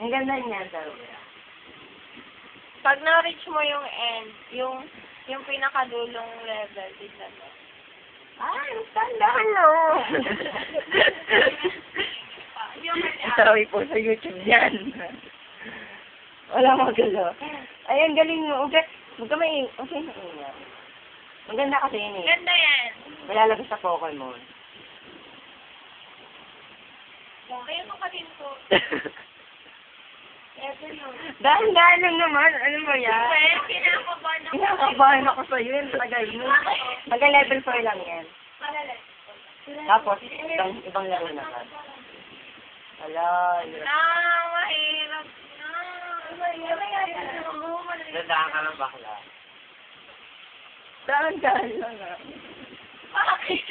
Ang ganda niya, Zoe. Pag na-reach mo yung end, yung pinakadulong level, dito na. Ay, tanda no. Sorry po sa YouTube yan. Wala magulo. Ay, ang galing mo. Okay na ingat. Ang ganda kasi yun eh. Ganda yan. Malalabas sa Pokemon. Kaya mo ka din po. Eto no. Dahan-dahan lang naman. Ano mo yan? Well, kinakabahan ako. Kinakabahan ako sa'yo. Yung tagal mo. Mag-level 4 lang yan. Malalas. Tapos, ibang laro naman. Ala, Mahirap na. Dadaan ka ng bakla. Dahan-dahan lang ah. Bakit?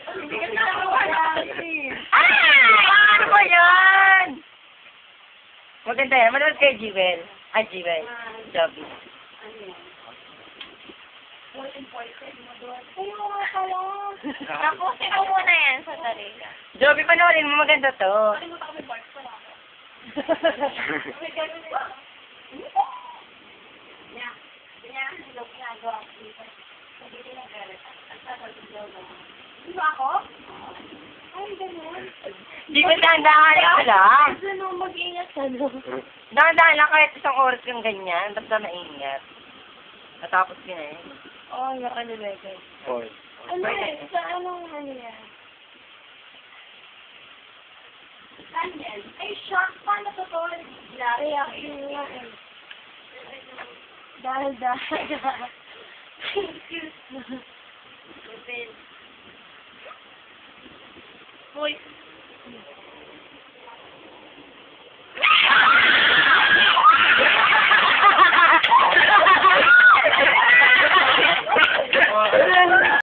Hindi ka nakawala kasi. Ah! Ano ba yan? Maganda yan. Manood kay Jewel. Ay, Jewel. Joby. Tapusin ko muna yan sa talika. Joby, panoorin mo. Maganda to. Diba ako? Ay, ganun. Di ba dahan-dahan ka lang? Ano, mag-ingat ka, no? Dahan-dahan lang kahit isang oras kang ganyan. Basta maingat. Natapos ka na eh. Oo, nakalilagay. Ano eh? Sa anong ano yan? Saan yan? Ay, shark pa na totoo. Reaction nga eh. Dahil. Excuse me. Uy.